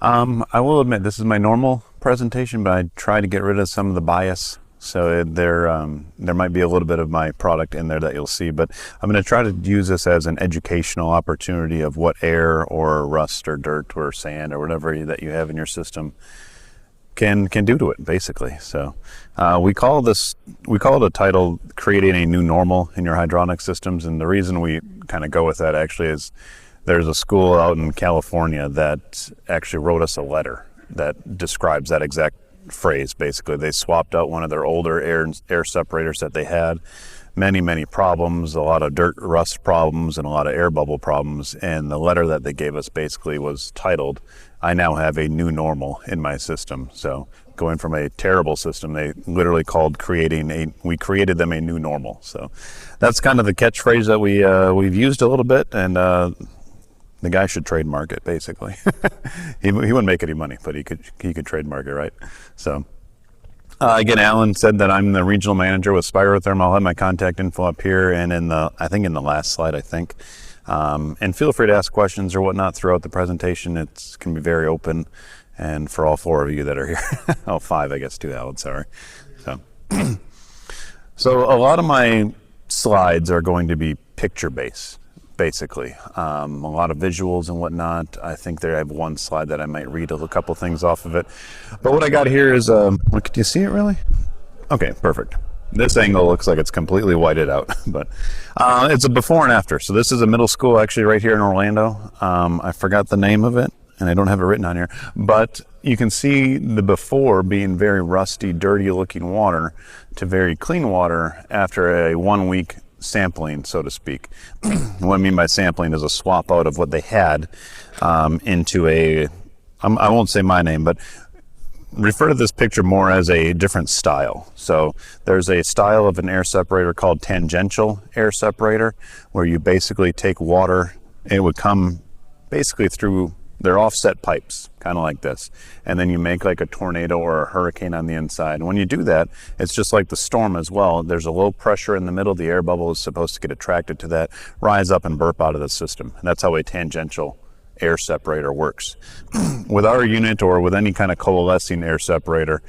I will admit this is my normal presentation, but I try to get rid of some of the bias. So there might be a little bit of my product in there that you'll see, but I'm going to try to use this as an educational opportunity of what air or rust or dirt or sand or whatever that you have in your system can do to it, basically. So we call it a title, creating a new normal in your hydronic systems. And the reason we kind of go with that actually is there's a school out in California that actually wrote us a letter that describes that exact phrase. Basically, they swapped out one of their older air separators that they had, many problems, a lot of dirt rust problems and a lot of air bubble problems, and the letter that they gave us basically was titled, "I now have a new normal in my system." So going from a terrible system, they literally called we created them a new normal. So that's kind of the catchphrase that we've used a little bit, and the guy should trademark it, basically. he wouldn't make any money, but he could trademark it, right? So again, Alan said that I'm the regional manager with Spirotherm. I'll have my contact info up here and in the last slide, and feel free to ask questions or whatnot throughout the presentation. It can be very open, and for all four of you that are here. Oh, five, I guess, too, Alan, sorry. So a lot of my slides are going to be picture-based, basically. A lot of visuals and whatnot. I think there I have one slide that I might read a couple things off of it. But what I got here is, can you see it really? Okay, perfect. This angle looks like it's completely whited out, but it's a before and after. So this is a middle school actually right here in Orlando. I forgot the name of it, and I don't have it written on here, but you can see the before being very rusty, dirty looking water to very clean water after a 1 week sampling, so to speak. What I mean by sampling is a swap out of what they had into I won't say my name, but refer to this picture more as a different style. So there's a style of an air separator called tangential air separator, where you basically take water, it would come basically through, they're offset pipes, kind of like this. And then you make like a tornado or a hurricane on the inside. And when you do that, it's just like the storm as well. There's a low pressure in the middle. The air bubble is supposed to get attracted to that, rise up and burp out of the system. And that's how a tangential air separator works. With our unit or with any kind of coalescing air separator,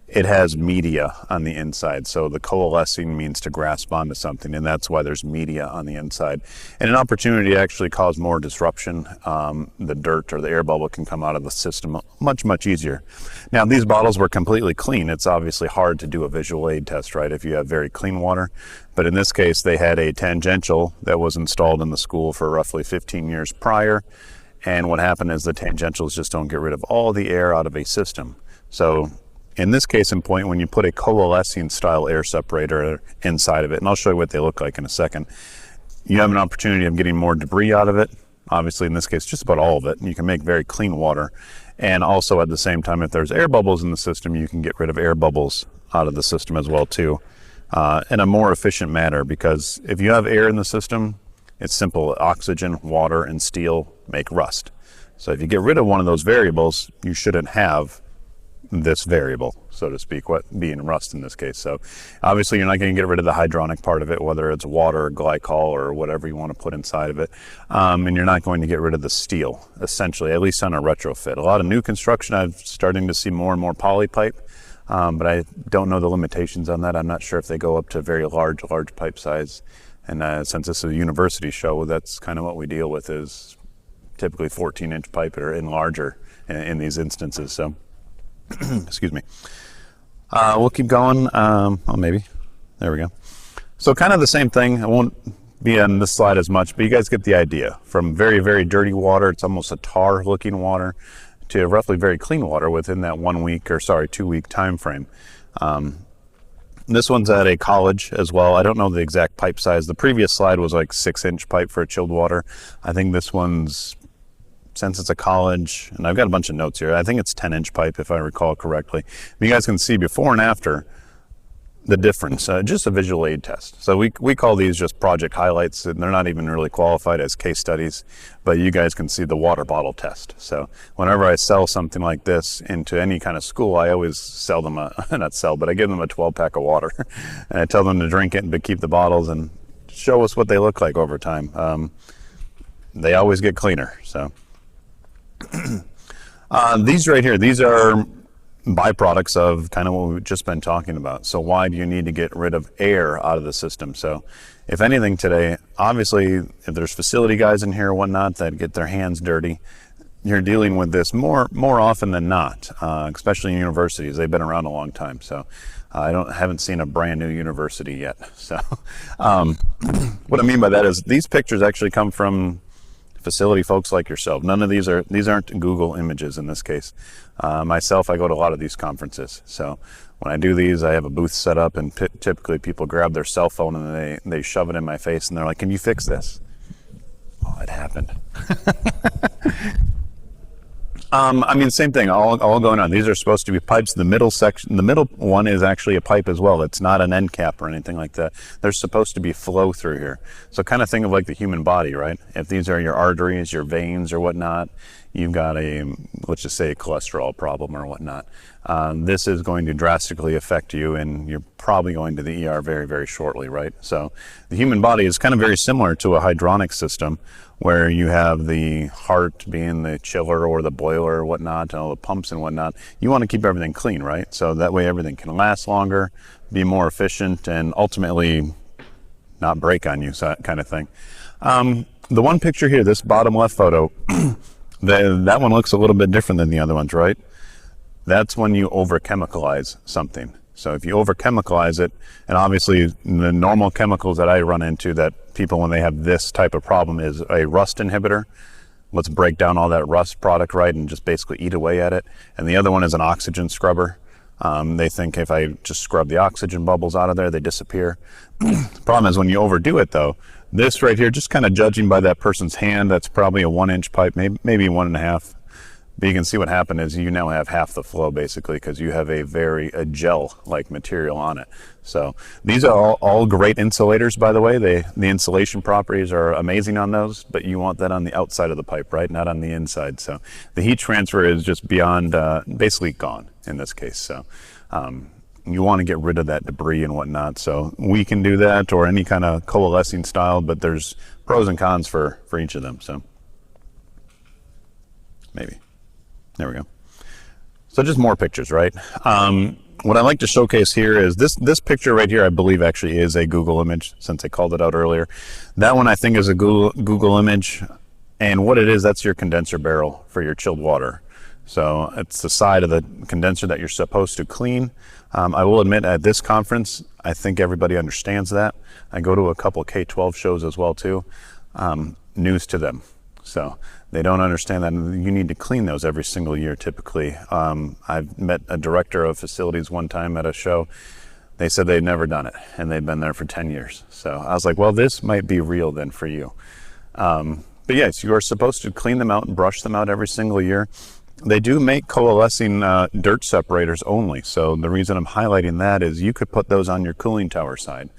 it has media on the inside. So the coalescing means to grasp onto something, and that's why there's media on the inside. And an opportunity to actually cause more disruption. The dirt or the air bubble can come out of the system much easier. Now, these bottles were completely clean. It's obviously hard to do a visual aid test, right, if you have very clean water. But in this case, they had a tangential that was installed in the school for roughly 15 years prior. And what happened is the tangentials just don't get rid of all the air out of a system. So in this case in point, when you put a coalescing style air separator inside of it, and I'll show you what they look like in a second, you have an opportunity of getting more debris out of it. Obviously, in this case, just about all of it. And you can make very clean water. And also at the same time, if there's air bubbles in the system, you can get rid of air bubbles out of the system as well too, in a more efficient manner. Because if you have air in the system, it's simple. Oxygen, water, and steel make rust. So if you get rid of one of those variables, you shouldn't have this variable, so to speak, what being rust in this case. So obviously you're not going to get rid of the hydronic part of it, whether it's water, glycol, or whatever you want to put inside of it. And you're not going to get rid of the steel, essentially, at least on a retrofit. A lot of new construction, I'm starting to see more and more poly pipe, but I don't know the limitations on that. I'm not sure if they go up to very large pipe size. And since this is a university show, that's kind of what we deal with, is typically 14-inch pipe or in larger in these instances. So excuse me. We'll keep going. Oh, maybe. There we go. So kind of the same thing. I won't be on this slide as much, but you guys get the idea. From very dirty water, it's almost a tar looking water, to roughly very clean water within that 2 week time frame. This one's at a college as well. I don't know the exact pipe size. The previous slide was like 6-inch pipe for chilled water. I think this one's, since it's a college, and I've got a bunch of notes here, I think it's 10-inch pipe if I recall correctly. You guys can see before and after the difference, just a visual aid test. So we call these just project highlights, and they're not even really qualified as case studies, but you guys can see the water bottle test. So whenever I sell something like this into any kind of school, I always sell them but I give them a 12-pack of water. And I tell them to drink it but keep the bottles and show us what they look like over time. They always get cleaner. So These right here, these are byproducts of kind of what we've just been talking about. So why do you need to get rid of air out of the system? So if anything today, obviously, if there's facility guys in here or whatnot that get their hands dirty, you're dealing with this more often than not, especially in universities. They've been around a long time. So haven't seen a brand new university yet. So what I mean by that is these pictures actually come from facility folks like yourself. None of these aren't Google images in this case. Myself, I go to a lot of these conferences. So when I do these, I have a booth set up, and typically people grab their cell phone and they shove it in my face, and they're like, "Can you fix this?" Oh, it happened. I mean, same thing, all going on. These are supposed to be pipes. The middle section, the middle one is actually a pipe as well. It's not an end cap or anything like that. There's supposed to be flow through here. So kind of think of like the human body, right? If these are your arteries, your veins or whatnot, you've got let's just say a cholesterol problem or whatnot. This is going to drastically affect you, and you're probably going to the ER very, very shortly, right? So the human body is kind of very similar to a hydronic system, where you have the heart being the chiller or the boiler or whatnot, and all the pumps and whatnot. You want to keep everything clean, right? So that way everything can last longer, be more efficient, and ultimately not break on you, so that kind of thing. The one picture here, this bottom left photo, that one looks a little bit different than the other ones, right? That's when you over-chemicalize something. So if you over-chemicalize it, and obviously the normal chemicals that I run into that people, when they have this type of problem, is a rust inhibitor. Let's break down all that rust product, right, and just basically eat away at it. And the other one is an oxygen scrubber. They think if I just scrub the oxygen bubbles out of there, they disappear. The problem is when you overdo it, though. This right here, just kind of judging by that person's hand, that's probably a 1-inch pipe, maybe 1.5. But you can see what happened is you now have half the flow, basically, because you have a gel-like material on it. So these are all great insulators, by the way. The insulation properties are amazing on those, but you want that on the outside of the pipe, right? Not on the inside. So the heat transfer is just beyond, basically gone in this case. So you want to get rid of that debris and whatnot. So we can do that, or any kind of coalescing style, but there's pros and cons for each of them. So maybe. There we go. So just more pictures, right? What I like to showcase here is this picture right here, I believe actually is a Google image, since I called it out earlier. That one I think is a Google image. And what it is, that's your condenser barrel for your chilled water. So it's the side of the condenser that you're supposed to clean. I will admit, at this conference, I think everybody understands that. I go to a couple of K-12 shows as well too. News to them. So they don't understand that you need to clean those every single year typically. I've met a director of facilities one time at a show. They said they'd never done it, and they'd been there for 10 years. So I was like, well, this might be real then for you. But yes, you are supposed to clean them out and brush them out every single year. They do make coalescing dirt separators only. So the reason I'm highlighting that is you could put those on your cooling tower side.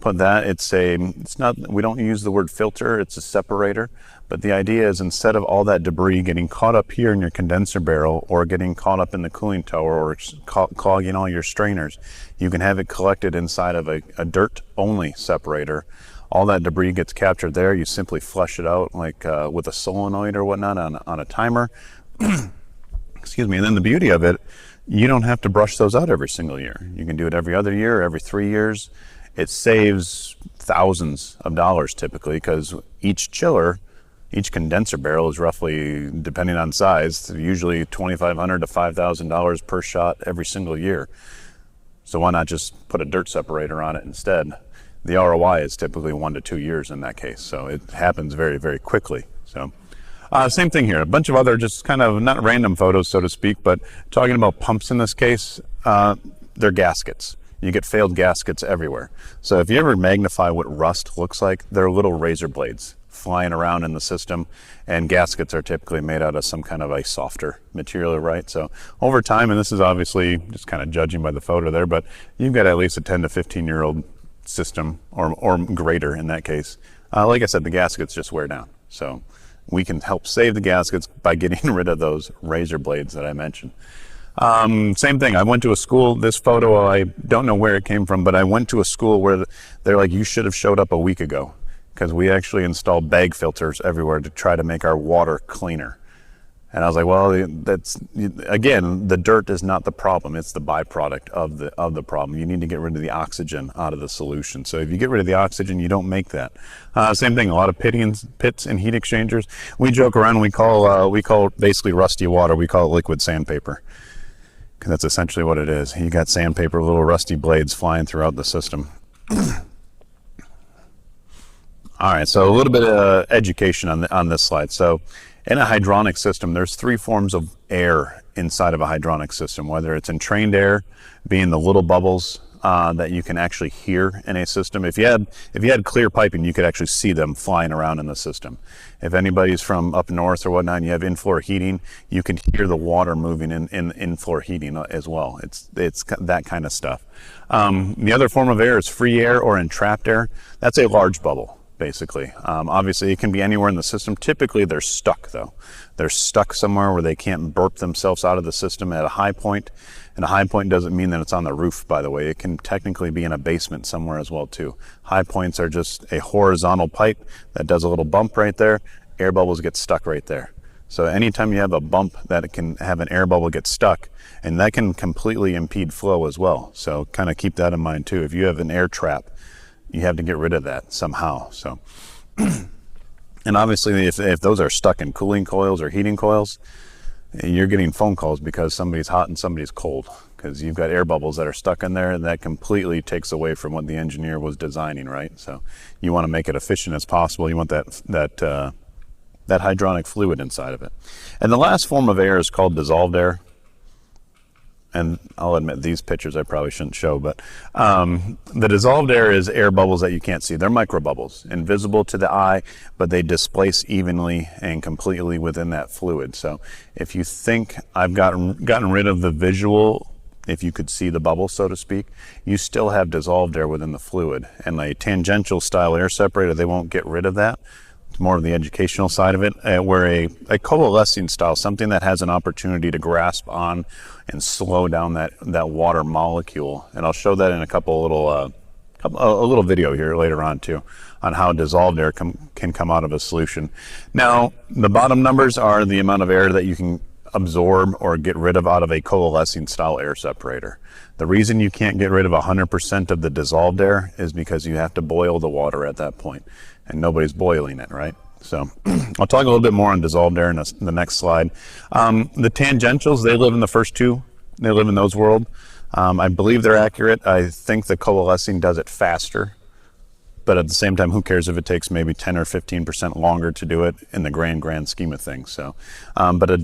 Put that, it's not, we don't use the word filter, it's a separator. But the idea is, instead of all that debris getting caught up here in your condenser barrel, or getting caught up in the cooling tower, or clogging all your strainers, you can have it collected inside of a dirt only separator. All that debris gets captured there. You simply flush it out like with a solenoid or whatnot on a timer. Excuse me. And then the beauty of it, you don't have to brush those out every single year. You can do it every other year, every 3 years. It saves thousands of dollars typically, because each condenser barrel is roughly, depending on size, usually $2,500 to $5,000 per shot every single year. So why not just put a dirt separator on it instead? The ROI is typically 1 to 2 years in that case. So it happens very, very quickly. So same thing here. A bunch of other just kind of not random photos, so to speak, but talking about pumps in this case, they're gaskets. You get failed gaskets everywhere. So if you ever magnify what rust looks like, they're little razor blades flying around in the system, and gaskets are typically made out of some kind of a softer material, right? So over time, and this is obviously just kind of judging by the photo there, but you've got at least a 10 to 15-year-old system or greater in that case. Like I said, the gaskets just wear down. So we can help save the gaskets by getting rid of those razor blades that I mentioned. Same thing. I went to a school, this photo, I don't know where it came from, but I went to a school where they're like, you should have showed up a week ago, because we actually installed bag filters everywhere to try to make our water cleaner. And I was like, well, that's, again, the dirt is not the problem. It's the byproduct of the problem. You need to get rid of the oxygen out of the solution. So if you get rid of the oxygen, you don't make that. Same thing, a lot of pits and heat exchangers. We joke around, we call basically rusty water, we call it liquid sandpaper. Because that's essentially what it is. You got sandpaper, little rusty blades flying throughout the system. All right, so a little bit of education on this slide. So in a hydronic system, there's three forms of air inside of a hydronic system, whether it's entrained air, being the little bubbles that you can actually hear in a system. If you had clear piping, you could actually see them flying around in the system. If anybody's from up north or whatnot, and you have in-floor heating, you can hear the water moving in in-floor heating as well. It's that kind of stuff. The other form of air is free air or entrapped air. That's a large bubble, basically. Obviously, it can be anywhere in the system. Typically, they're stuck, though. They're stuck somewhere where they can't burp themselves out of the system at a high point. And a high point doesn't mean that it's on the roof, by the way. It can technically be in a basement somewhere as well, too. High points are just a horizontal pipe that does a little bump right there. Air bubbles get stuck right there. So anytime you have a bump that it can have an air bubble get stuck, and that can completely impede flow as well. So kind of keep that in mind, too. If you have an air trap, you have to get rid of that somehow. So, and obviously if those are stuck in cooling coils or heating coils, you're getting phone calls because somebody's hot and somebody's cold, because you've got air bubbles that are stuck in there, and that completely takes away from what the engineer was designing, right? So you want to make it efficient as possible. You want that hydronic fluid inside of it. And the last form of air is called dissolved air. And I'll admit these pictures I probably shouldn't show, but the dissolved air is air bubbles that you can't see. They're micro bubbles, invisible to the eye, but they displace evenly and completely within that fluid. So if you think I've gotten rid of the visual, if you could see the bubble, so to speak, you still have dissolved air within the fluid. And a tangential style air separator, they won't get rid of that. It's more of the educational side of it, where a coalescing style, something that has an opportunity to grasp on and slow down that water molecule. And I'll show that in a little video here later on too, on how dissolved air can come out of a solution. Now, the bottom numbers are the amount of air that you can absorb or get rid of out of a coalescing style air separator. The reason you can't get rid of 100% of the dissolved air is because you have to boil the water at that point, and nobody's boiling it, right? So I'll talk a little bit more on dissolved air in the next slide. The tangentials, they live in the first two. They live in those world. I believe they're accurate. I think the coalescing does it faster, but at the same time, who cares if it takes maybe 10 or 15% longer to do it in the grand scheme of things. So, but the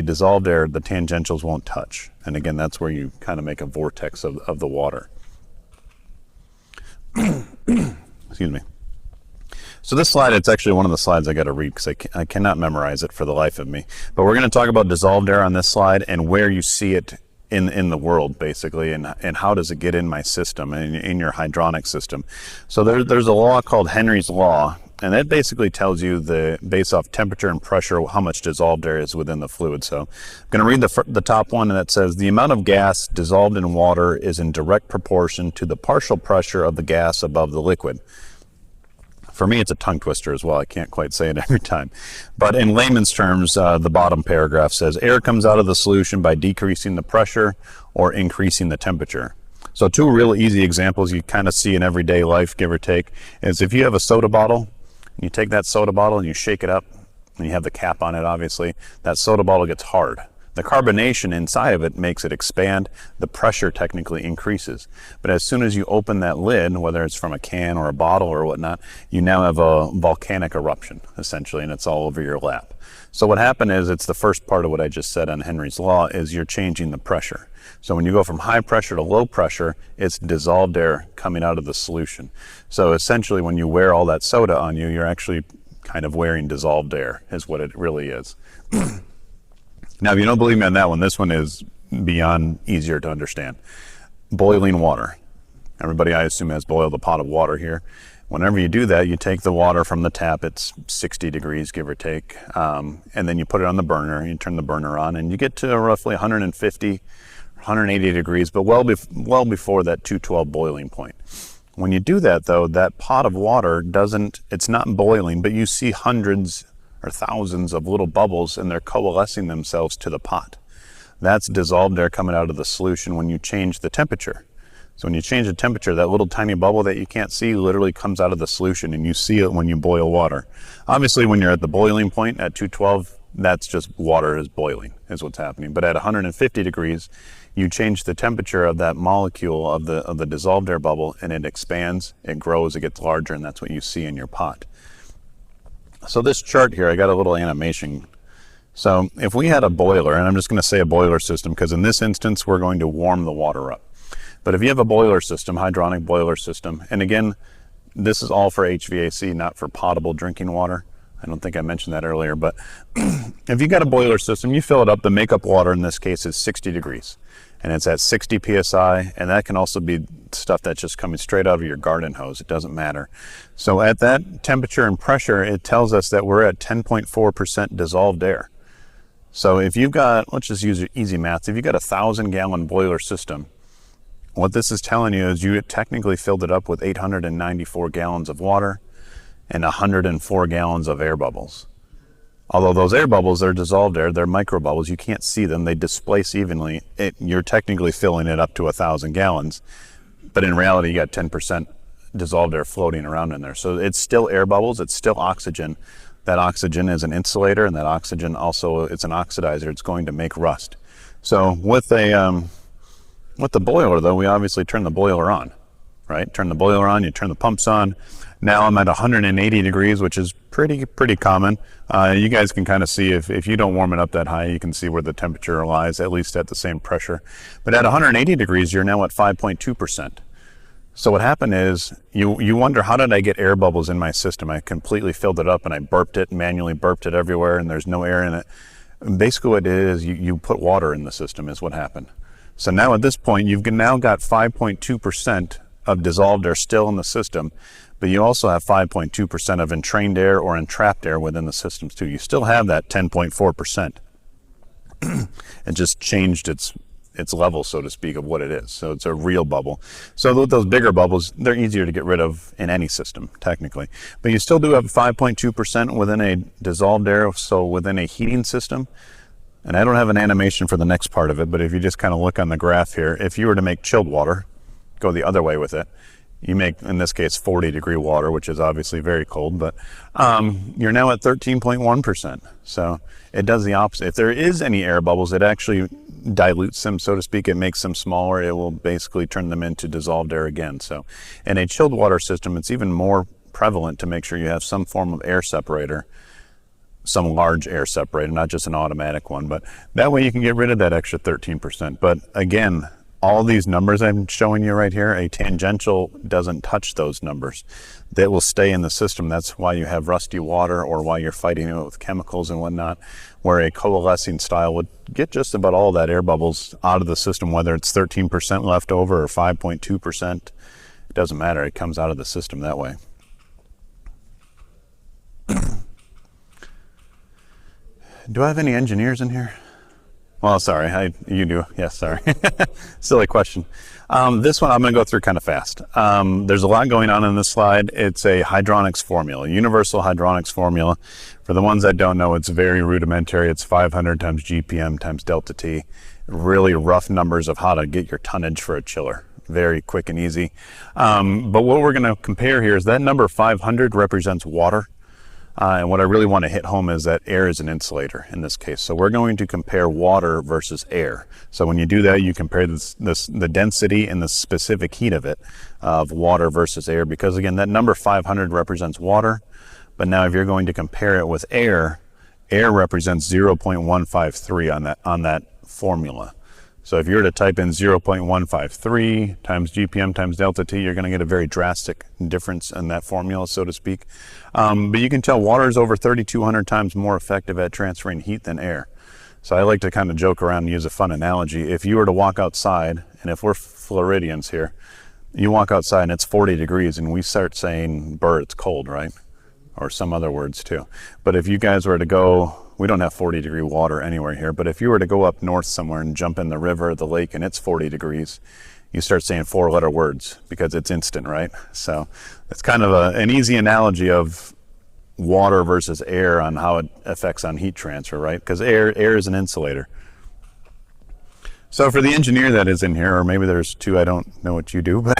dissolved air, the tangentials won't touch. And again, that's where you kind of make a vortex of the water. Excuse me. So this slide, it's actually one of the slides I got to read because I cannot memorize it for the life of me. But we're going to talk about dissolved air on this slide and where you see it in the world, basically, and how does it get in my system and in your hydronic system. So there's a law called Henry's Law, and it basically tells you based off temperature and pressure, how much dissolved air is within the fluid. So I'm going to read the top one, and that says, the amount of gas dissolved in water is in direct proportion to the partial pressure of the gas above the liquid. For me, it's a tongue twister as well. I can't quite say it every time. But in layman's terms, the bottom paragraph says, air comes out of the solution by decreasing the pressure or increasing the temperature. So two real easy examples you kind of see in everyday life, give or take, is if you have a soda bottle, and you take that soda bottle and you shake it up, and you have the cap on it, obviously, that soda bottle gets hard. The carbonation inside of it makes it expand. The pressure technically increases. But as soon as you open that lid, whether it's from a can or a bottle or whatnot, you now have a volcanic eruption, essentially, and it's all over your lap. So what happened is, it's the first part of what I just said on Henry's Law, is you're changing the pressure. So when you go from high pressure to low pressure, it's dissolved air coming out of the solution. So essentially, when you wear all that soda on you, you're actually kind of wearing dissolved air, is what it really is. Now, if you don't believe me on that one, this one is beyond easier to understand. Boiling water. Everybody, I assume, has boiled a pot of water here. Whenever you do that, you take the water from the tap, it's 60 degrees, give or take, and then you put it on the burner, you turn the burner on, and you get to roughly 150, 180 degrees, but well before that 212 boiling point. When you do that, though, that pot of water it's not boiling, but you see hundreds are thousands of little bubbles, and they're coalescing themselves to the pot. That's dissolved air coming out of the solution when you change the temperature. So when you change the temperature, that little tiny bubble that you can't see literally comes out of the solution, and you see it when you boil water. Obviously, when you're at the boiling point at 212, that's just water is boiling, is what's happening. But at 150 degrees, you change the temperature of that molecule of the dissolved air bubble, and it expands, it grows, it gets larger, and that's what you see in your pot. So this chart here, I got a little animation. So if we had a boiler, and I'm just going to say a boiler system, because in this instance, we're going to warm the water up. But if you have a boiler system, hydronic boiler system, and again, this is all for HVAC, not for potable drinking water. I don't think I mentioned that earlier, but if you got a boiler system, you fill it up, the makeup water in this case is 60 degrees, and it's at 60 PSI, and that can also be stuff that's just coming straight out of your garden hose. It doesn't matter. So at that temperature and pressure, it tells us that we're at 10.4% dissolved air. So if you've got, let's just use easy math, if you've got a 1,000-gallon boiler system, what this is telling you is you technically filled it up with 894 gallons of water and 104 gallons of air bubbles. Although those air bubbles are dissolved air, they're micro bubbles, you can't see them, they displace evenly. You're technically filling it up to 1,000 gallons, but in reality you got 10% dissolved air floating around in there. So it's still air bubbles, it's still oxygen. That oxygen is an insulator, and that oxygen also, it's an oxidizer, it's going to make rust. So with the boiler, though, we obviously turn the boiler on, right? Turn the boiler on, you turn the pumps on. Now I'm at 180 degrees, which is pretty common. You guys can kind of see if you don't warm it up that high, you can see where the temperature lies, at least at the same pressure. But at 180 degrees, you're now at 5.2%. So what happened is you wonder, how did I get air bubbles in my system? I completely filled it up and I burped it, manually burped it everywhere, and there's no air in it. And basically what it is, you put water in the system is what happened. So now at this point, you've now got 5.2% of dissolved air still in the system, but you also have 5.2% of entrained air or entrapped air within the systems too. You still have that 10.4%. It just changed its level, so to speak, of what it is. So it's a real bubble. So those bigger bubbles, they're easier to get rid of in any system, technically. But you still do have 5.2% within a dissolved air, so within a heating system. And I don't have an animation for the next part of it, but if you just kind of look on the graph here, if you were to make chilled water, go the other way with it, you make, in this case, 40-degree water, which is obviously very cold, but you're now at 13.1%. So it does the opposite. If there is any air bubbles, it actually dilutes them, so to speak. It makes them smaller. It will basically turn them into dissolved air again. So in a chilled water system, it's even more prevalent to make sure you have some form of air separator, some large air separator, not just an automatic one, but that way you can get rid of that extra 13%. But again, all these numbers I'm showing you right here, a tangential doesn't touch those numbers. They will stay in the system. That's why you have rusty water, or why you're fighting it with chemicals and whatnot, where a coalescing style would get just about all that air bubbles out of the system, whether it's 13% left over or 5.2%. It doesn't matter. It comes out of the system that way. Do I have any engineers in here? Well, sorry, you do. Yes, sorry. Silly question. This one I'm going to go through kind of fast. There's a lot going on in this slide. It's a hydronics formula, universal hydronics formula. For the ones that don't know, it's very rudimentary. It's 500 times GPM times delta T. Really rough numbers of how to get your tonnage for a chiller. Very quick and easy. But what we're going to compare here is that number 500 represents water. And what I really want to hit home is that air is an insulator in this case. So we're going to compare water versus air. So when you do that, you compare the density and the specific heat of it, of water versus air, because again, that number 500 represents water. But now if you're going to compare it with air, air represents 0.153 on that formula. So if you were to type in 0.153 times GPM times delta T, you're going to get a very drastic difference in that formula, so to speak. But you can tell water is over 3,200 times more effective at transferring heat than air. So I like to kind of joke around and use a fun analogy. If you were to walk outside, and if we're Floridians here, you walk outside and it's 40 degrees and we start saying, "Brr, it's cold," right? Or some other words too. But if you guys were to go, we don't have 40-degree water anywhere here, but if you were to go up north somewhere and jump in the river or the lake and it's 40 degrees, you start saying 4-letter words because it's instant, right? So it's kind of an easy analogy of water versus air on how it affects on heat transfer, right? Because air is an insulator. So for the engineer that is in here, or maybe there's two, I don't know what you do, but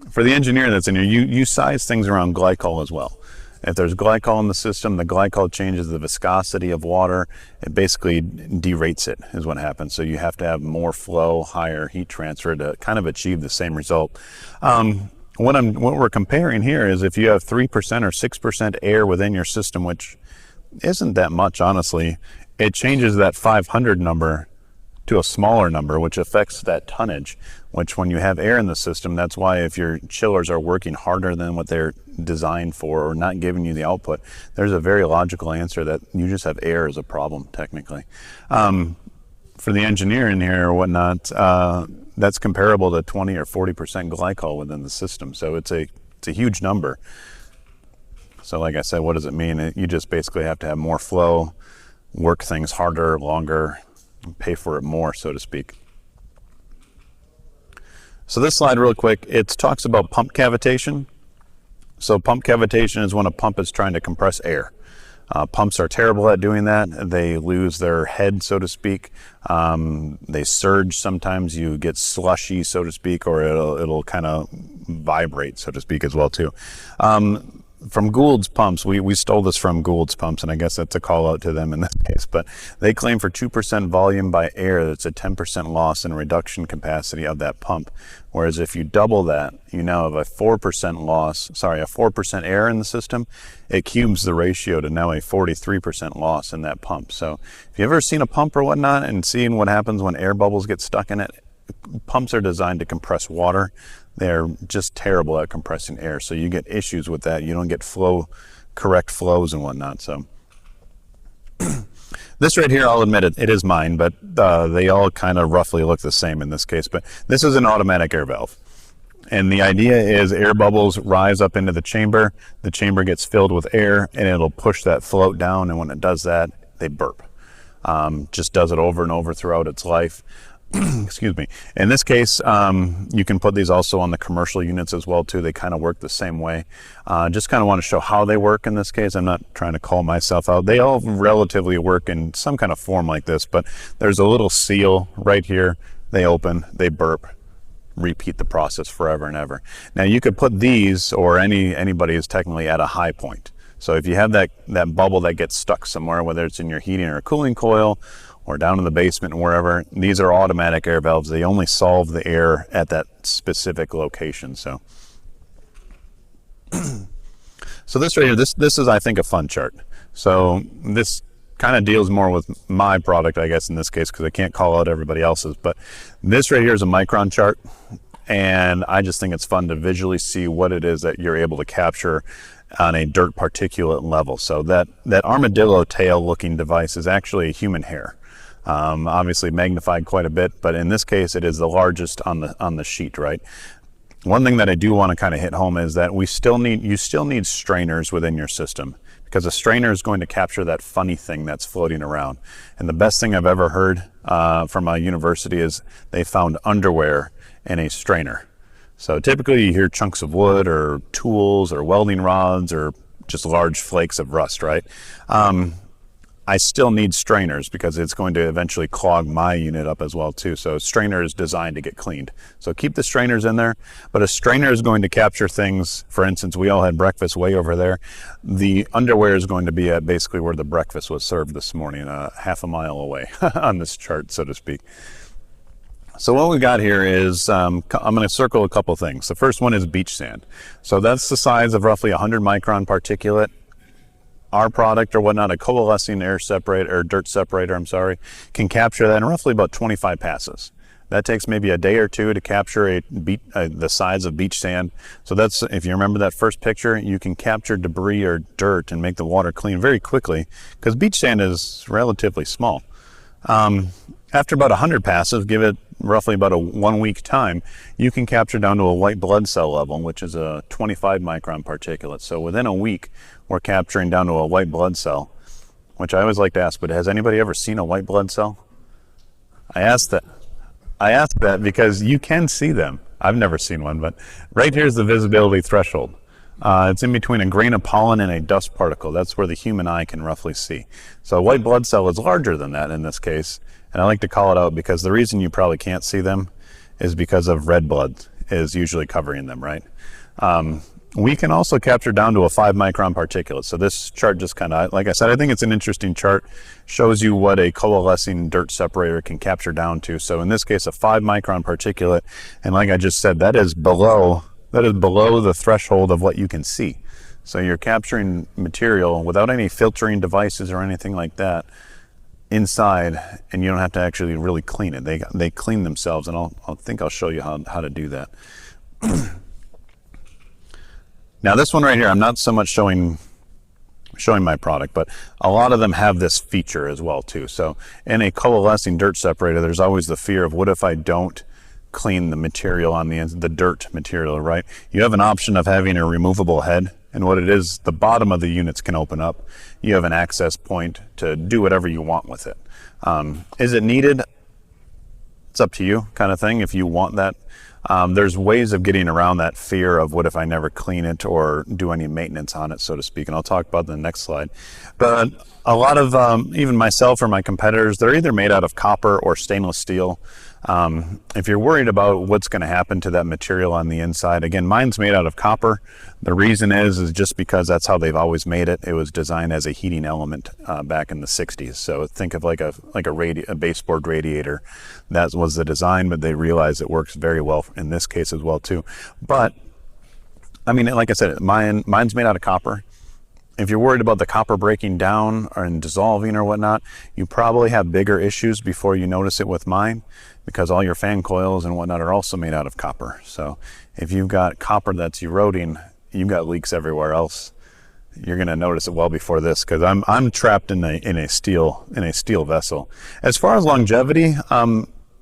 for the engineer that's in here, you size things around glycol as well. If there's glycol in the system, the glycol changes the viscosity of water. It basically derates it, is what happens. So you have to have more flow, higher heat transfer to kind of achieve the same result. What we're comparing here is if you have 3% or 6% air within your system, which isn't that much, honestly, it changes that 500 number to a smaller number, which affects that tonnage, which when you have air in the system, that's why if your chillers are working harder than what they're designed for or not giving you the output, there's a very logical answer that you just have air as a problem, technically. For the engineer in here or whatnot, that's comparable to 20 or 40% glycol within the system. So it's a huge number. So like I said, what does it mean? You just basically have to have more flow, work things harder, longer, pay for it more, so to speak. So this slide real quick, it talks about pump cavitation. So pump cavitation is when a pump is trying to compress air. Pumps are terrible at doing that. They lose their head, so to speak. They surge. Sometimes you get slushy, so to speak, or it'll kind of vibrate, so to speak, as well too. From Gould's pumps, we stole this from Gould's pumps, and I guess that's a call out to them in this case, but they claim for 2% volume by air, that's a 10% loss in reduction capacity of that pump. Whereas if you double that, you now have a 4% air in the system. It cubes the ratio to now a 43% loss in that pump. So if you've ever seen a pump or whatnot and seen what happens when air bubbles get stuck in it, pumps are designed to compress water. They're just terrible at compressing air. So you get issues with that. You don't get correct flows and whatnot. So this right here, I'll admit it is mine, but they all kind of roughly look the same in this case. But this is an automatic air valve. And the idea is air bubbles rise up into the chamber gets filled with air, and it'll push that float down. And when it does that, they burp. Just does it over and over throughout its life. Excuse me. In this case, you can put these also on the commercial units as well too. They kind of work the same way. Just kind of want to show how they work in this case. I'm not trying to call myself out. They all relatively work in some kind of form like this, but there's a little seal right here. They open, they burp, repeat the process forever and ever. Now you could put these, or anybody is technically at a high point. So if you have that bubble that gets stuck somewhere, whether it's in your heating or cooling coil, or down in the basement and wherever, these are automatic air valves. They only solve the air at that specific location. So this right here, this is, I think, a fun chart. So this kind of deals more with my product, I guess, in this case, because I can't call out everybody else's. But this right here is a micron chart, and I just think it's fun to visually see what it is that you're able to capture on a dirt particulate level. So that armadillo tail looking device is actually a human hair. Obviously magnified quite a bit, but in this case it is the largest on the sheet, right? One thing that I do want to kind of hit home is that you still need strainers within your system, because a strainer is going to capture that funny thing that's floating around. And the best thing I've ever heard from a university is they found underwear in a strainer. So typically you hear chunks of wood or tools or welding rods or just large flakes of rust, right? I still need strainers because it's going to eventually clog my unit up as well too. So a strainer is designed to get cleaned. So keep the strainers in there, but a strainer is going to capture things. For instance, we all had breakfast way over there. The underwear is going to be at basically where the breakfast was served this morning, half a mile away on this chart, so to speak. So what we got here is, I'm going to circle a couple things. The first one is beach sand. So that's the size of roughly 100 micron particulate. Our product or whatnot, a coalescing air separator, or dirt separator, I'm sorry, can capture that in roughly about 25 passes. That takes maybe a day or two to capture the size of beach sand. So that's, if you remember that first picture, you can capture debris or dirt and make the water clean very quickly, because beach sand is relatively small. After about 100 passes, give it roughly about a 1 week time, you can capture down to a white blood cell level, which is a 25 micron particulate. So within a week, we're capturing down to a white blood cell, which I always like to ask, but has anybody ever seen a white blood cell? I ask that because you can see them. I've never seen one, but right here's the visibility threshold. It's in between a grain of pollen and a dust particle. That's where the human eye can roughly see. So a white blood cell is larger than that in this case. And I like to call it out because the reason you probably can't see them is because of red blood is usually covering them, right? We can also capture down to a 5 micron particulate. So this chart just kind of, like I said, I think it's an interesting chart. Shows you what a coalescing dirt separator can capture down to. So in this case, a 5 micron particulate. And like I just said, that is below the threshold of what you can see. So you're capturing material without any filtering devices or anything like that inside, and you don't have to actually really clean it. They clean themselves, and I'll show you how to do that. Now this one right here, I'm not so much showing my product, but a lot of them have this feature as well too. So in a coalescing dirt separator, there's always the fear of what if I don't clean the material on the dirt material, right? You have an option of having a removable head, and what it is, the bottom of the units can open up. You have an access point to do whatever you want with it. Is it needed? It's up to you, kind of thing, if you want that. There's ways of getting around that fear of what if I never clean it or do any maintenance on it, so to speak, and I'll talk about that in the next slide. But a lot of, even myself or my competitors, they're either made out of copper or stainless steel. If you're worried about what's going to happen to that material on the inside, again, mine's made out of copper. The reason is just because that's how they've always made it. It was designed as a heating element back in the 60s. So think of like a baseboard radiator. That was the design, but they realized it works very well in this case as well too. But I mean, like I said, mine's made out of copper. If you're worried about the copper breaking down or dissolving or whatnot, you probably have bigger issues before you notice it with mine, because all your fan coils and whatnot are also made out of copper. So if you've got copper that's eroding, you've got leaks everywhere else. You're going to notice it well before this, because I'm trapped in a steel vessel. As far as longevity,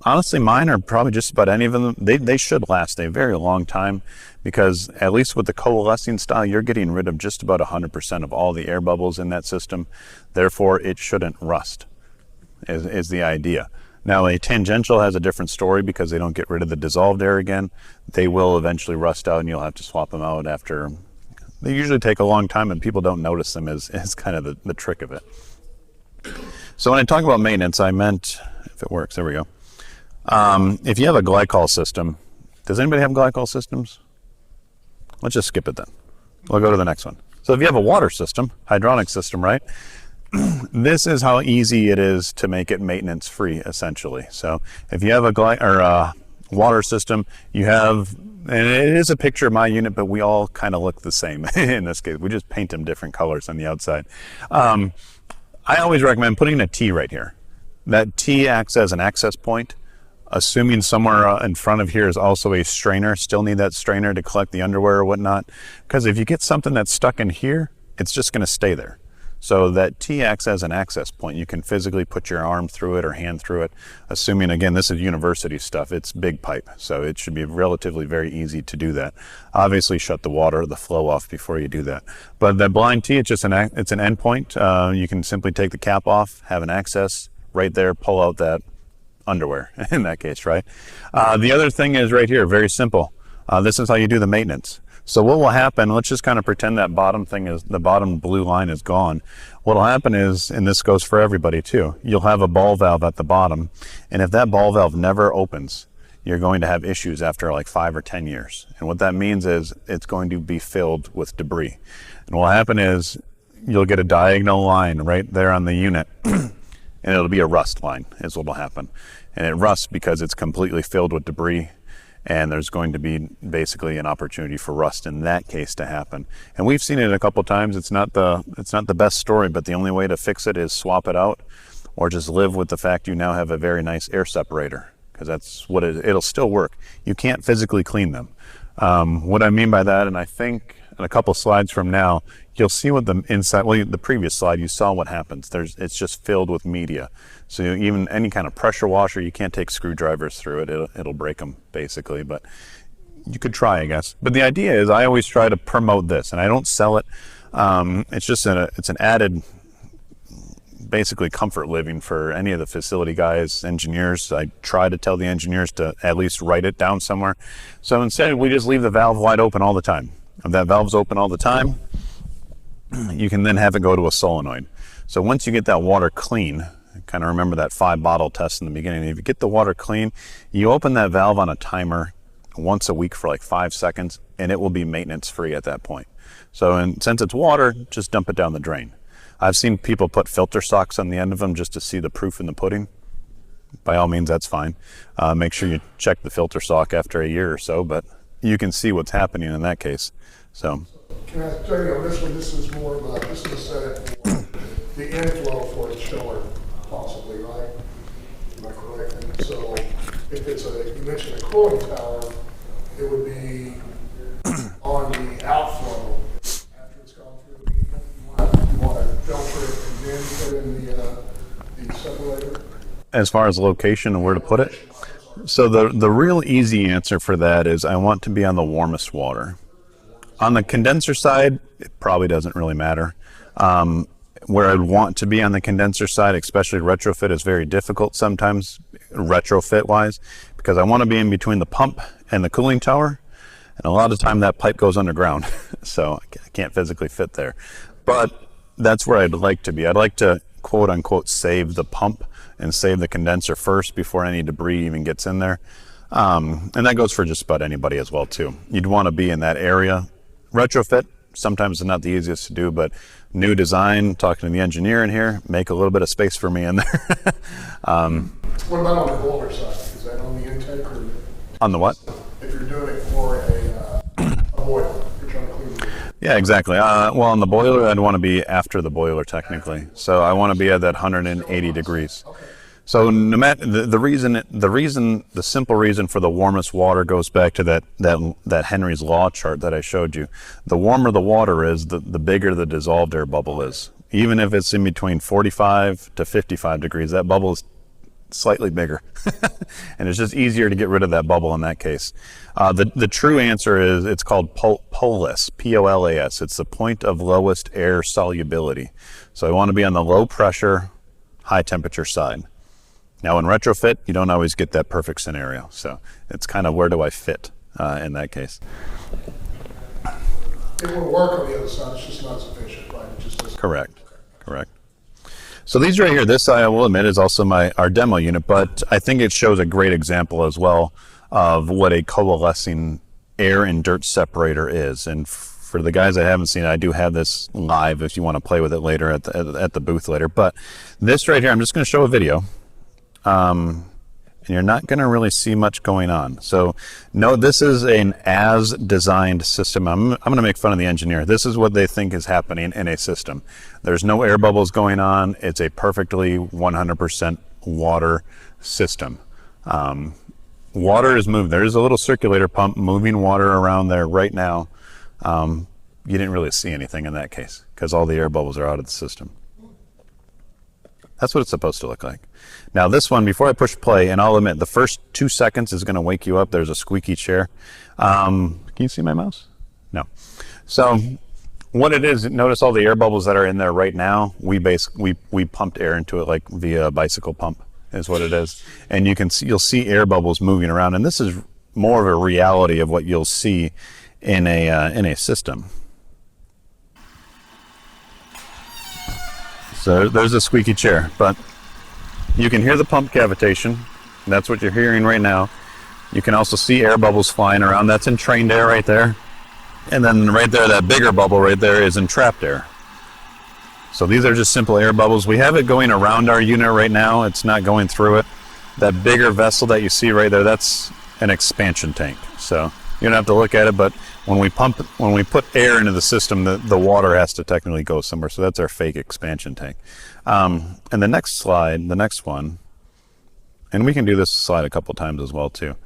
honestly, mine are probably just about any of them. They should last a very long time, because at least with the coalescing style, you're getting rid of just about 100% of all the air bubbles in that system. Therefore, it shouldn't rust, is the idea. Now, a tangential has a different story because they don't get rid of the dissolved air again. They will eventually rust out, and you'll have to swap them out after. They usually take a long time, and people don't notice them is kind of the trick of it. So when I talk about maintenance, I meant, if it works, there we go. If you have a glycol system, does anybody have glycol systems? Let's just skip it then. We'll go to the next one. So if you have a water system, hydronic system, right? This is how easy it is to make it maintenance free, essentially. So if you have a water system, you have, and it is a picture of my unit, but we all kind of look the same in this case. We just paint them different colors on the outside. I always recommend putting a T right here. That T acts as an access point. Assuming somewhere in front of here is also a strainer, still need that strainer to collect the underwear or whatnot. Because if you get something that's stuck in here, it's just going to stay there. So that T acts as an access point. You can physically put your arm through it or hand through it. Assuming, again, this is university stuff. It's big pipe, so it should be relatively very easy to do that. Obviously, shut the water, the flow off before you do that. But that blind T, it's an end point. You can simply take the cap off, have an access right there, pull out that underwear in that case, right? The other thing is right here, very simple. This is how you do the maintenance. So what will happen, let's just kind of pretend that bottom thing is, the bottom blue line is gone. What will happen is, and this goes for everybody too, you'll have a ball valve at the bottom, and if that ball valve never opens, you're going to have issues after like 5 or 10 years. And what that means is it's going to be filled with debris. And what will happen is you'll get a diagonal line right there on the unit, and it'll be a rust line is what will happen. And it rusts because it's completely filled with debris, and there's going to be basically an opportunity for rust in that case to happen. And we've seen it a couple times. It's not the best story, but the only way to fix it is swap it out, or just live with the fact you now have a very nice air separator, because that's what it'll still work. You can't physically clean them. What I mean by that, and I think in a couple slides from now, you'll see what the inside, well, the previous slide, you saw what happens. It's just filled with media. So even any kind of pressure washer, you can't take screwdrivers through it. It'll break them, basically, but you could try, I guess. But the idea is I always try to promote this, and I don't sell it. It's just it's an added, basically, comfort living for any of the facility guys, engineers. I try to tell the engineers to at least write it down somewhere. So instead, we just leave the valve wide open all the time. If that valve's open all the time, you can then have it go to a solenoid. So once you get that water clean, kind of remember that 5-bottle test in the beginning, if you get the water clean, you open that valve on a timer once a week for like 5 seconds, and it will be maintenance free at that point. So, and since it's water, just dump it down the drain. I've seen people put filter socks on the end of them just to see the proof in the pudding. By all means, that's fine. Make sure you check the filter sock after a year or so, but you can see what's happening in that case. So, can I tell you on this one, this is more of a, this is a setup for the inflow for a chiller, possibly, right? Am I correct? And so if it's a, you mentioned a cooling tower, it would be on the outflow after it's gone through the heat. You want to filter it and then put in the separator? as far as location and where to put it, so the real easy answer for that is I want to be on the warmest water. On the condenser side, it probably doesn't really matter. Where I'd want to be on the condenser side, especially retrofit, is very difficult sometimes, retrofit-wise, because I want to be in between the pump and the cooling tower, and a lot of time that pipe goes underground, so I can't physically fit there. But that's where I'd like to be. I'd like to, quote-unquote, save the pump and save the condenser first before any debris even gets in there. And that goes for just about anybody as well, too. You'd want to be in that area. Retrofit, sometimes it's not the easiest to do, but new design, talking to the engineer in here, make a little bit of space for me in there. What about on the boiler side? Is that on the intake or? On the what? If you're doing it for a boiler, you're trying to clean it. Yeah, exactly. Well, on the boiler, I'd want to be after the boiler technically. So I want to be at that 180 degrees. Okay. So no matter the simple reason for the warmest water goes back to that Henry's Law chart that I showed you. The warmer the water is, the bigger the dissolved air bubble is. Even if it's in between 45 to 55 degrees, that bubble is slightly bigger. And it's just easier to get rid of that bubble in that case. The true answer is, it's called POLAS, P-O-L-A-S. It's the point of lowest air solubility. So I want to be on the low pressure, high temperature side. Now in retrofit, you don't always get that perfect scenario. So it's kind of where do I fit in that case. It will work on the other side, it's just not sufficient, right? It just doesn't. Correct, correct. So these right here, this I will admit is also our demo unit, but I think it shows a great example as well of what a coalescing air and dirt separator is. And for the guys that haven't seen it, I do have this live if you want to play with it later at the booth later. But this right here, I'm just going to show a video. And you're not going to really see much going on. So no, this is an as designed system. I'm going to make fun of the engineer. This is what they think is happening in a system. There's no air bubbles going on. It's a perfectly 100% water system. Water is moving. There's a little circulator pump moving water around there right now. You didn't really see anything in that case because all the air bubbles are out of the system. That's what it's supposed to look like. Now this one, before I push play, and I'll admit, the first 2 seconds is going to wake you up. There's a squeaky chair. Can you see my mouse? No. So what it is, notice all the air bubbles that are in there right now. We pumped air into it like via a bicycle pump is what it is. And you'll see air bubbles moving around. And this is more of a reality of what you'll see in a system. So there's a squeaky chair, but you can hear the pump cavitation. That's what you're hearing right now. You can also see air bubbles flying around. That's entrained air right there. And then right there, that bigger bubble right there is entrapped air. So these are just simple air bubbles. We have it going around our unit right now. It's not going through it. That bigger vessel that you see right there, that's an expansion tank. So you don't have to look at it, but when we put air into the system, the water has to technically go somewhere. So that's our fake expansion tank. And the next slide, the next one, and we can do this slide a couple times as well too.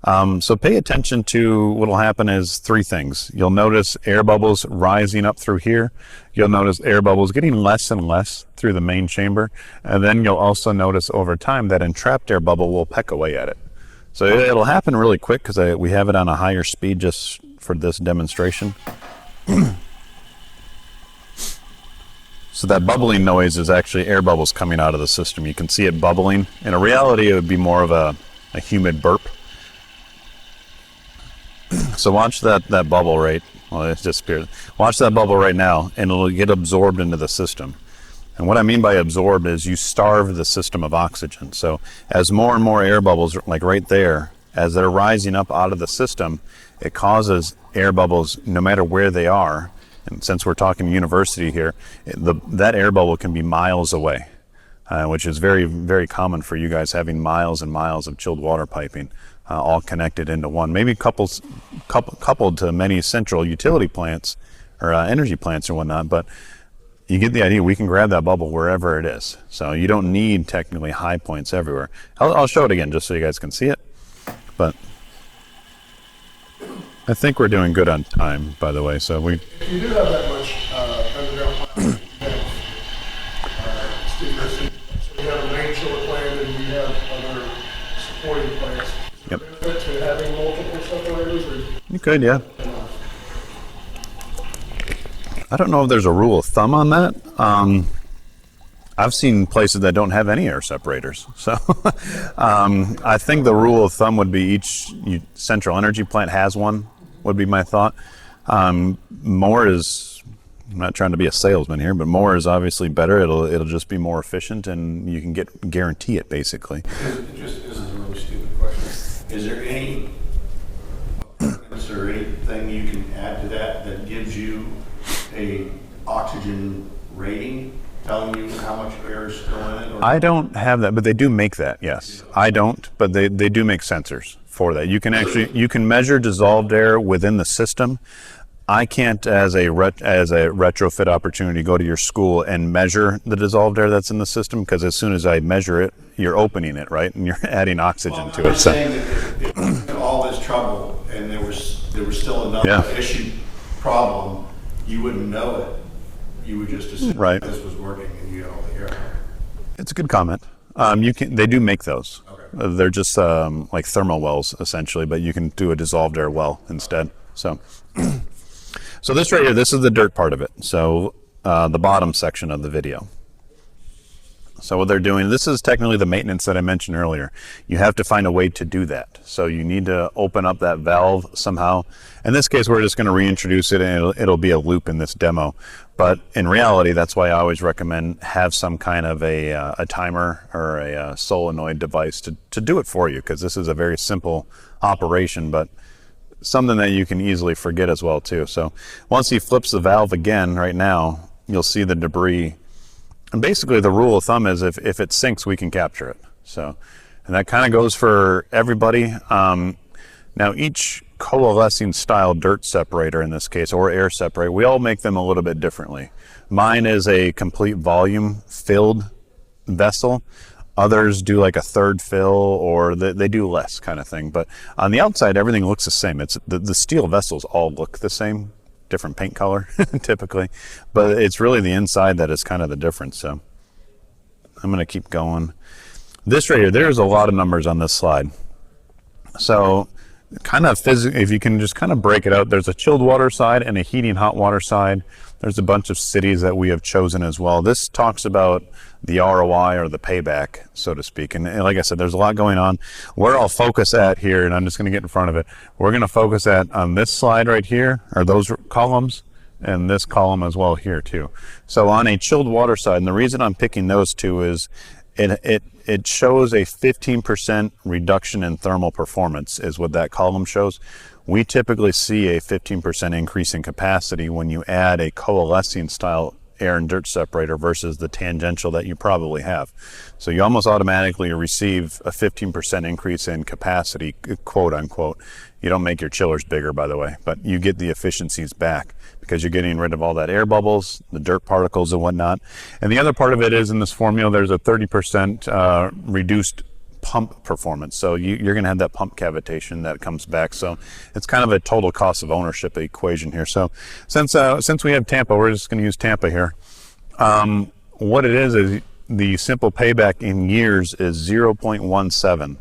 So pay attention to what'll happen is 3 things. You'll notice air bubbles rising up through here. You'll notice air bubbles getting less and less through the main chamber. And then you'll also notice over time that entrapped air bubble will peck away at it. So it'll happen really quick because we have it on a higher speed just for this demonstration. So that bubbling noise is actually air bubbles coming out of the system. You can see it bubbling. In reality, it would be more of a humid burp. So watch that bubble rate. Well, it's disappeared. Watch that bubble right now, and it'll get absorbed into the system. And what I mean by absorbed is you starve the system of oxygen. So as more and more air bubbles, like right there, as they're rising up out of the system, it causes air bubbles no matter where they are. And since we're talking university here, that air bubble can be miles away, which is very, very common for you guys having miles and miles of chilled water piping, all connected into one. Maybe coupled to many central utility plants or energy plants or whatnot, but you get the idea. We can grab that bubble wherever it is. So you don't need technically high points everywhere. I'll show it again just so you guys can see it. But I think we're doing good on time, by the way. So if you do have that much underground pipeline, Steve, so you have a main chiller plant and you have other supporting plants. Yep. Is there a benefit to having multiple separators? Or You could, yeah. I don't know if there's a rule of thumb on that. I've seen places that don't have any air separators. So I think the rule of thumb would be each central energy plant has one, would be my thought. More is, I'm not trying to be a salesman here, but more is obviously better. It'll just be more efficient, and you can guarantee it basically. This is a really stupid question. Is there any or anything you can add to that gives you a oxygen rating, telling you how much air is still in it? Or? I don't have that, but they do make that. Yes, I don't, but they do make sensors for that. You can measure dissolved air within the system. I can't, as a retrofit opportunity, go to your school and measure the dissolved air that's in the system, because as soon as I measure it, you're opening it, right, and you're adding oxygen to it. I'm saying that if all this trouble and there was still another issue problem, you wouldn't know it. You would just assume this was working and you had all the air. It's a good comment. They do make those. Okay. They're just like thermal wells essentially, but you can do a dissolved air well instead. So, so this right here, this is the dirt part of it. So the bottom section of the video. So what they're doing, this is technically the maintenance that I mentioned earlier. You have to find a way to do that. So you need to open up that valve somehow. In this case, we're just going to reintroduce it, and it'll be a loop in this demo. But in reality, that's why I always recommend have some kind of a timer or a solenoid device to do it for you, because this is a very simple operation, but something that you can easily forget as well too. So once he flips the valve again right now, you'll see the debris. And basically the rule of thumb is if it sinks, we can capture it. So, and that kind of goes for everybody. Now each coalescing style dirt separator in this case, or air separator, we all make them a little bit differently. Mine is a complete volume filled vessel. Others do like a third fill, or they do less kind of thing. But on the outside, everything looks the same. It's the steel vessels all look the same. Different paint color typically, but it's really the inside that is kind of the difference. So I'm going to keep going. This right here, there's a lot of numbers on this slide. So kind of if you can just kind of break it out, there's a chilled water side and a heating hot water side. There's a bunch of cities that we have chosen as well. This talks about the ROI, or the payback, so to speak. And like I said, there's a lot going on. Where I'll focus at here, and I'm just going to get in front of it, we're going to focus on this slide right here, or those columns, and this column as well here too. So on a chilled water side, and the reason I'm picking those two is it shows a 15% reduction in thermal performance is what that column shows. We typically see a 15% increase in capacity when you add a coalescing style air and dirt separator versus the tangential that you probably have. So you almost automatically receive a 15% increase in capacity, quote unquote. You don't make your chillers bigger, by the way, but you get the efficiencies back because you're getting rid of all that air bubbles, the dirt particles and whatnot. And the other part of it is in this formula, there's a 30% reduced pump performance. So you're going to have that pump cavitation that comes back. So it's kind of a total cost of ownership equation here. So since we have Tampa, we're just going to use Tampa here. What it is the simple payback in years is 0.17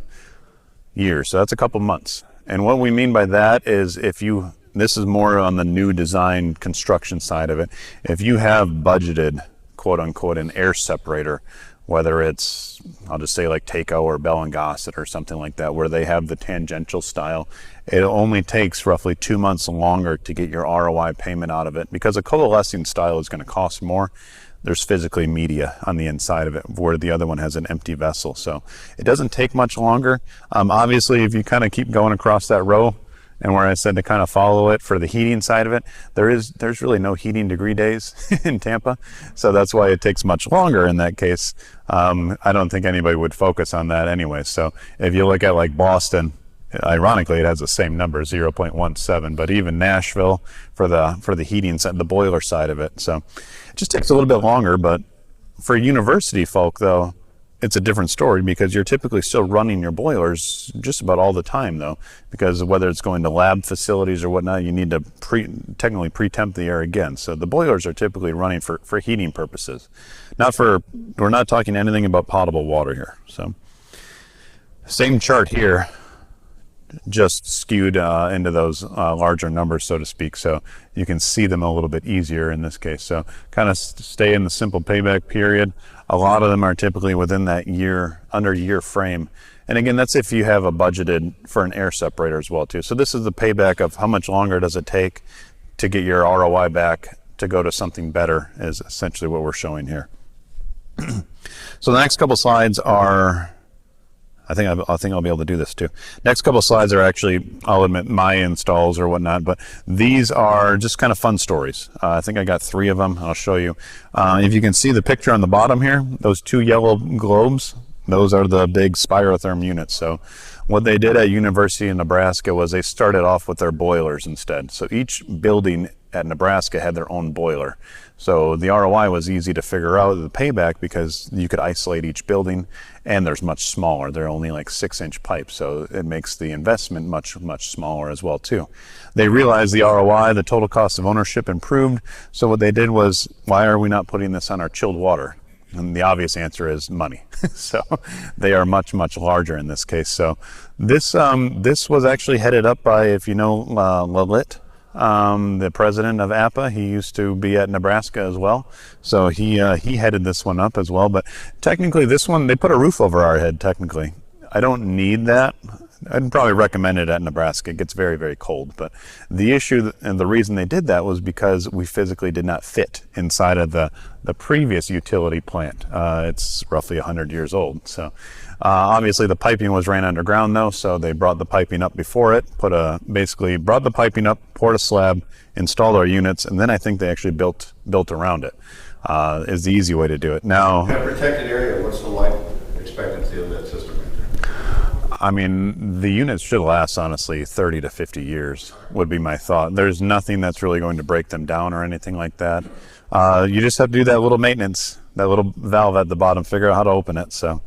years. So that's a couple months. And what we mean by that is this is more on the new design construction side of it. If you have budgeted, quote unquote, an air separator whether it's, I'll just say like Takeo or Bell and Gossett or something like that, where they have the tangential style. It only takes roughly 2 months longer to get your ROI payment out of it, because a coalescing style is going to cost more. There's physically media on the inside of it, where the other one has an empty vessel. So it doesn't take much longer. Obviously, if you kind of keep going across that row, and where I said to kind of follow it for the heating side of it, there's really no heating degree days in Tampa. So that's why it takes much longer in that case. I don't think anybody would focus on that anyway. So if you look at like Boston, ironically, it has the same number, 0.17, but even Nashville for the heating side, the boiler side of it. So it just takes a little bit longer, but for university folk though, it's a different story, because you're typically still running your boilers just about all the time though, because whether it's going to lab facilities or whatnot, you need to technically pre-temp the air again. So the boilers are typically running for heating purposes. We're not talking anything about potable water here. So same chart here, just skewed into those larger numbers, so to speak, so you can see them a little bit easier in this case. So kind of stay in the simple payback period. A lot of them are typically within that under year frame, and again, that's if you have a budgeted for an air separator as well too. So this is the payback of how much longer does it take to get your ROI back to go to something better, is essentially what we're showing here. So the next couple slides are, I think I'll be able to do this too. Next couple of slides are actually, I'll admit, my installs or whatnot, but these are just kind of fun stories. I think I got 3 of them. I'll show you. If you can see the picture on the bottom here, those 2 yellow globes, those are the big spirotherm units. So what they did at University of Nebraska was they started off with their boilers instead. So each building at Nebraska had their own boiler. So the ROI was easy to figure out, the payback, because you could isolate each building, and they're much smaller. They're only like 6-inch pipes, so it makes the investment much smaller as well too. They realized the ROI, the total cost of ownership, improved. So what they did was, why are we not putting this on our chilled water? And the obvious answer is money. So they are much larger in this case. So this was actually headed up by, if you know Lalit, the president of APA. He used to be at Nebraska as well, so he headed this one up as well. But technically this one, they put a roof over our head. Technically I don't need that. I'd probably recommend it at Nebraska. It gets very cold, but the issue and the reason they did that was because we physically did not fit inside of the previous utility plant. It's roughly 100 years old, so obviously the piping was ran underground though, so they brought the piping up before it, basically brought the piping up, poured a slab, installed our units, and then I think they actually built around it. Is the easy way to do it. Now, in a protected area, what's the life expectancy of that system? I mean, the units should last, honestly, 30 to 50 years would be my thought. There's nothing that's really going to break them down or anything like that. You just have to do that little maintenance, that little valve at the bottom, figure out how to open it. So,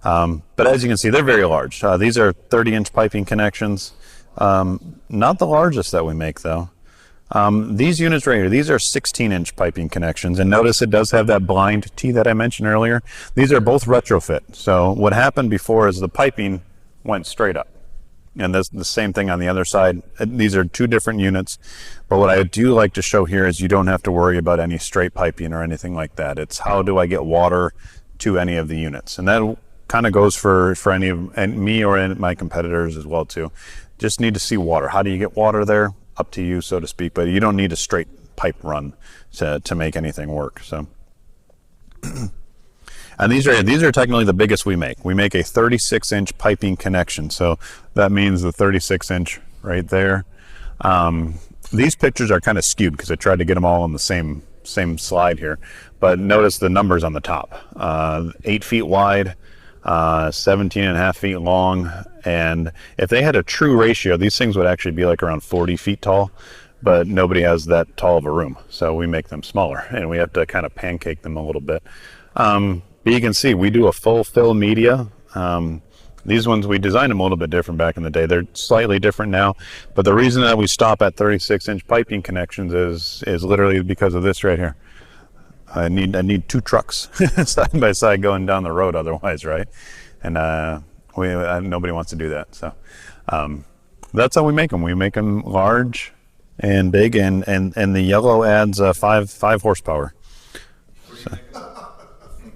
but as you can see, they're very large. These are 30-inch piping connections. Not the largest that we make, though. These units right here, these are 16-inch piping connections, and notice it does have that blind T that I mentioned earlier. These are both retrofit. So what happened before is the piping went straight up, and that's the same thing on the other side. These are 2 different units, but what I do like to show here is you don't have to worry about any straight piping or anything like that. It's how do I get water to any of the units, and that kind of goes for any of me or my competitors as well too. Just need to see water. How do you get water there? Up to you, so to speak, but you don't need a straight pipe run to make anything work. So and these are technically the biggest we make. We make a 36-inch piping connection, so that means the 36-inch right there. These pictures are kind of skewed because I tried to get them all on the same slide here, but notice the numbers on the top. 8 feet wide, 17.5 feet long, and if they had a true ratio, these things would actually be like around 40 feet tall, but nobody has that tall of a room, so we make them smaller, and we have to kind of pancake them a little bit. But you can see we do a full fill media. These ones, we designed them a little bit different back in the day. They're slightly different now, but the reason that we stop at 36-inch piping connections is literally because of this right here. I need 2 trucks side by side going down the road otherwise, right? And nobody wants to do that. So that's how we make them. We make them large and big, and the yellow adds 5 horsepower. So,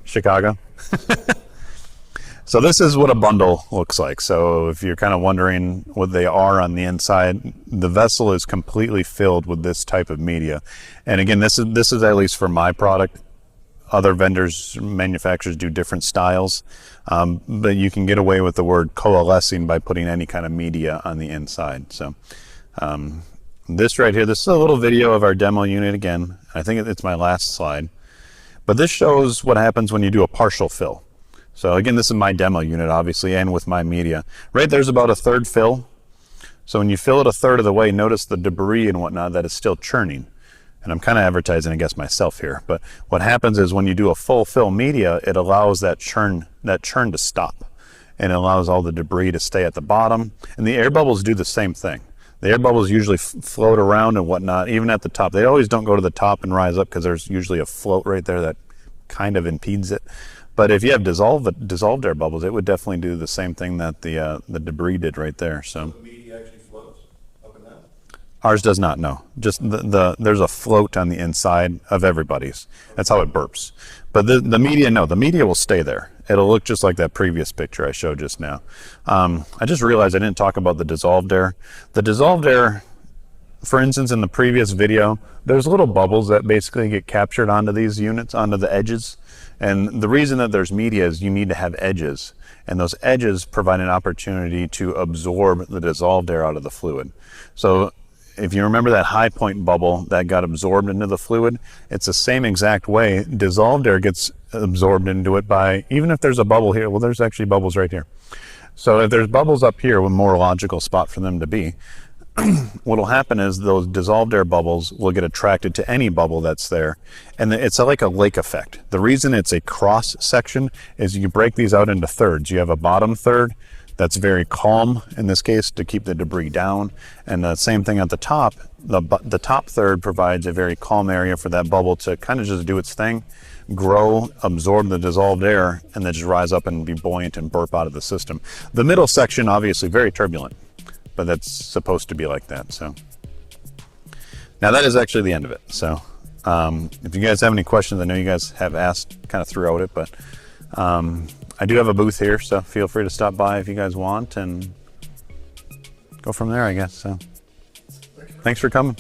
Chicago. So this is what a bundle looks like. So if you're kind of wondering what they are on the inside, the vessel is completely filled with this type of media. And again, this is at least for my product. Other vendors, manufacturers do different styles, but you can get away with the word coalescing by putting any kind of media on the inside. So this right here, this is a little video of our demo unit again. I think it's my last slide. But this shows what happens when you do a partial fill. So again, this is my demo unit, obviously, and with my media. Right there's about a third fill. So when you fill it a third of the way, notice the debris and whatnot that is still churning. And I'm kind of advertising against myself here. But what happens is when you do a full fill media, it allows that churn to stop. And it allows all the debris to stay at the bottom. And the air bubbles do the same thing. The air bubbles usually float around and whatnot, even at the top. They always don't go to the top and rise up because there's usually a float right there that kind of impedes it. But if you have dissolved air bubbles, it would definitely do the same thing that the debris did right there. So The media actually floats up and down? ours does not, no. Just there's a float on the inside of everybody's. That's how it burps. But the media, no, the media will stay there. It'll look just like that previous picture I showed just now. I just realized I didn't talk about the dissolved air. The dissolved air, for instance, in the previous video, there's little bubbles that basically get captured onto these units, onto the edges. And the reason that there's media is you need to have edges. And those edges provide an opportunity to absorb the dissolved air out of the fluid. So if you remember that high point bubble that got absorbed into the fluid, it's the same exact way dissolved air gets absorbed into it by, even if there's a bubble here, well, there's actually bubbles right here. So if there's bubbles up here, a more logical spot for them to be, what'll happen is those dissolved air bubbles will get attracted to any bubble that's there. And it's like a lake effect. The reason it's a cross section is you break these out into thirds. You have a bottom third that's very calm, in this case, to keep the debris down. And the same thing at the top. The top third provides a very calm area for that bubble to kind of just do its thing, grow, absorb the dissolved air, and then just rise up and be buoyant and burp out of the system. The middle section, obviously, very turbulent, but that's supposed to be like that. So now that is actually the end of it. So if you guys have any questions, I know you guys have asked kind of throughout it, but I do have a booth here, so feel free to stop by if you guys want and go from there, I guess. So thanks for coming.